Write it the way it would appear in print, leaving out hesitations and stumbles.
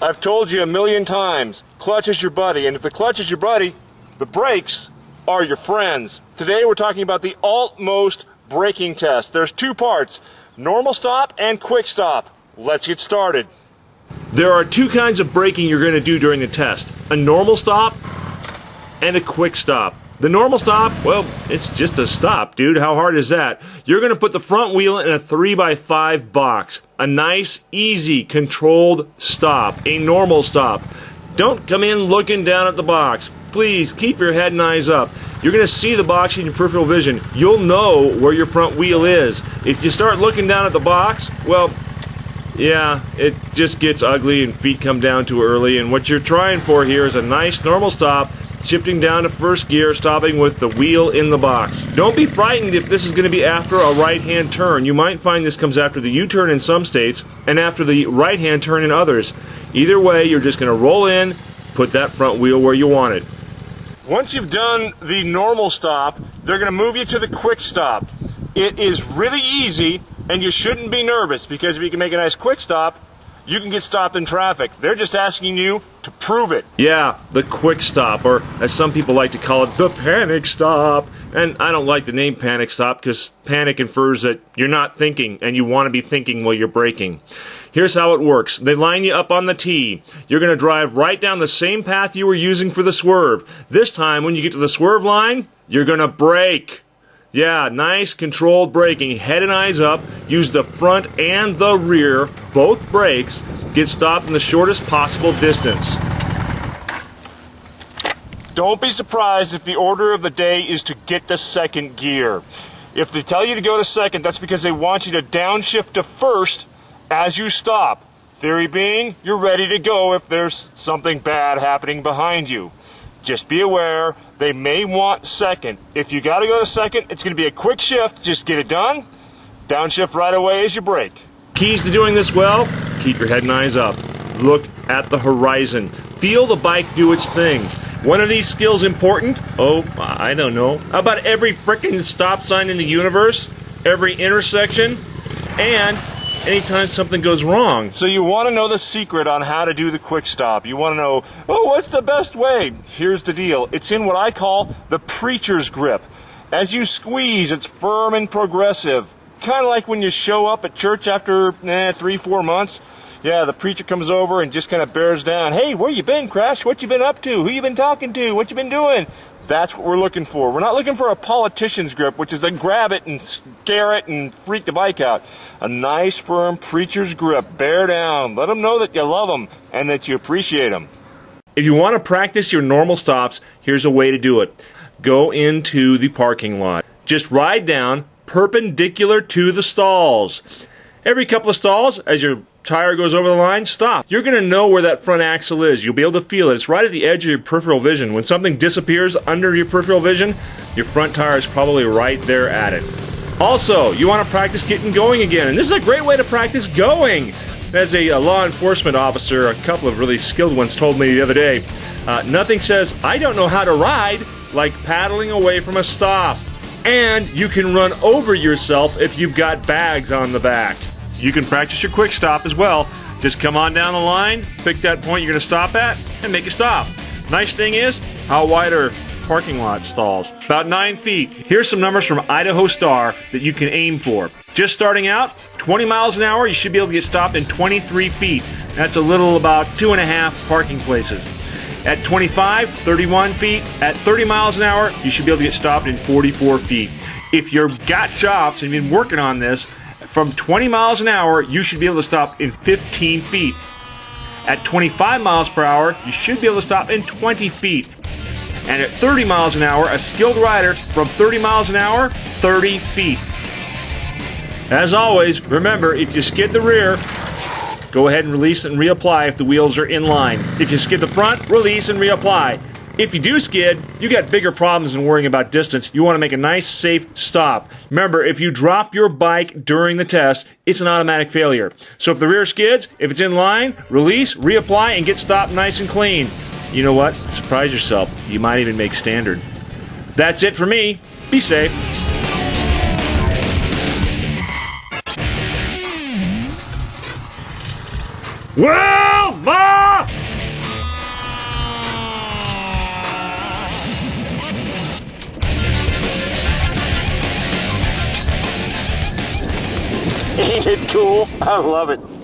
I've told you a million times, clutch is your buddy, and if the clutch is your buddy, the brakes are your friends. Today we're talking about the Altmost braking test. There's two parts, normal stop and quick stop. Let's get started. There are two kinds of braking you're going to do during the test, a normal stop and a quick stop. The normal stop, well, it's just a stop, dude. How hard is that? You're going to put the front wheel in a 3x5 box. A nice, easy, controlled stop. A normal stop. Don't come in looking down at the box. Please, keep your head and eyes up. You're going to see the box in your peripheral vision. You'll know where your front wheel is. If you start looking down at the box, well, yeah, it just gets ugly and feet come down too early. And what you're trying for here is a nice, normal stop. Shifting down to first gear, stopping with the wheel in the box. Don't be frightened if this is going to be after a right-hand turn. You might find this comes after the U-turn in some states and after the right-hand turn in others. Either way, you're just going to roll in, put that front wheel where you want it. Once you've done the normal stop, they're going to move you to the quick stop. It is really easy, and you shouldn't be nervous, because if you can make a nice quick stop, you can get stopped in traffic. They're just asking you to prove it. Yeah, the quick stop, or as some people like to call it, the panic stop. And I don't like the name panic stop because panic infers that you're not thinking and you want to be thinking while you're braking. Here's how it works. They line you up on the T. You're going to drive right down the same path you were using for the swerve. This time, when you get to the swerve line, you're going to brake. Yeah, nice controlled braking, head and eyes up, use the front and the rear, both brakes, get stopped in the shortest possible distance. Don't be surprised if the order of the day is to get to second gear. If they tell you to go to second, that's because they want you to downshift to first as you stop. Theory being, you're ready to go if there's something bad happening behind you. Just be aware, they may want second. If you got to go to second, it's going to be a quick shift. Just get it done. Downshift right away as you brake. Keys to doing this well, keep your head and eyes up. Look at the horizon. Feel the bike do its thing. One of these skills important? Oh, I don't know. How about every frickin' stop sign in the universe? Every intersection? And anytime something goes wrong. So you want to know the secret on how to do the quick stop. You want to know, oh, what's the best way? Here's the deal. It's in what I call the preacher's grip. As you squeeze, it's firm and progressive. Kind of like when you show up at church after 3-4 months. Yeah, the preacher comes over and just kind of bears down. Hey, where you been, Crash? What you been up to? Who you been talking to? What you been doing? That's what we're looking for. We're not looking for a politician's grip, which is a grab it and scare it and freak the bike out. A nice, firm preacher's grip. Bear down. Let them know that you love them and that you appreciate them. If you want to practice your normal stops, here's a way to do it. Go into the parking lot. Just ride down perpendicular to the stalls. Every couple of stalls, as your tire goes over the line, stop. You're going to know where that front axle is. You'll be able to feel it. It's right at the edge of your peripheral vision. When something disappears under your peripheral vision, your front tire is probably right there at it. Also, you want to practice getting going again, and this is a great way to practice going. As a law enforcement officer, a couple of really skilled ones told me the other day, nothing says, I don't know how to ride, like paddling away from a stop. And you can run over yourself if you've got bags on the back. You can practice your quick stop as well. Just come on down the line, pick that point you're going to stop at, and make a stop. Nice thing is, how wide are parking lot stalls? About 9 feet. Here's some numbers from Idaho Star that you can aim for. Just starting out, 20 miles an hour, you should be able to get stopped in 23 feet. That's a little about 2.5 parking places. At 25, 31 feet. At 30 miles an hour, you should be able to get stopped in 44 feet. If you've got chops and you've been working on this, from 20 miles an hour, you should be able to stop in 15 feet. At 25 miles per hour, you should be able to stop in 20 feet. And at 30 miles an hour, a skilled rider from 30 miles an hour, 30 feet. As always, remember, if you skid the rear, go ahead and release and reapply if the wheels are in line. If you skid the front, release and reapply. If you do skid, you got bigger problems than worrying about distance. You want to make a nice, safe stop. Remember, if you drop your bike during the test, it's an automatic failure. So if the rear skids, if it's in line, release, reapply, and get stopped nice and clean. You know what? Surprise yourself. You might even make standard. That's it for me. Be safe. Well, Ma! Ain't it cool? I love it.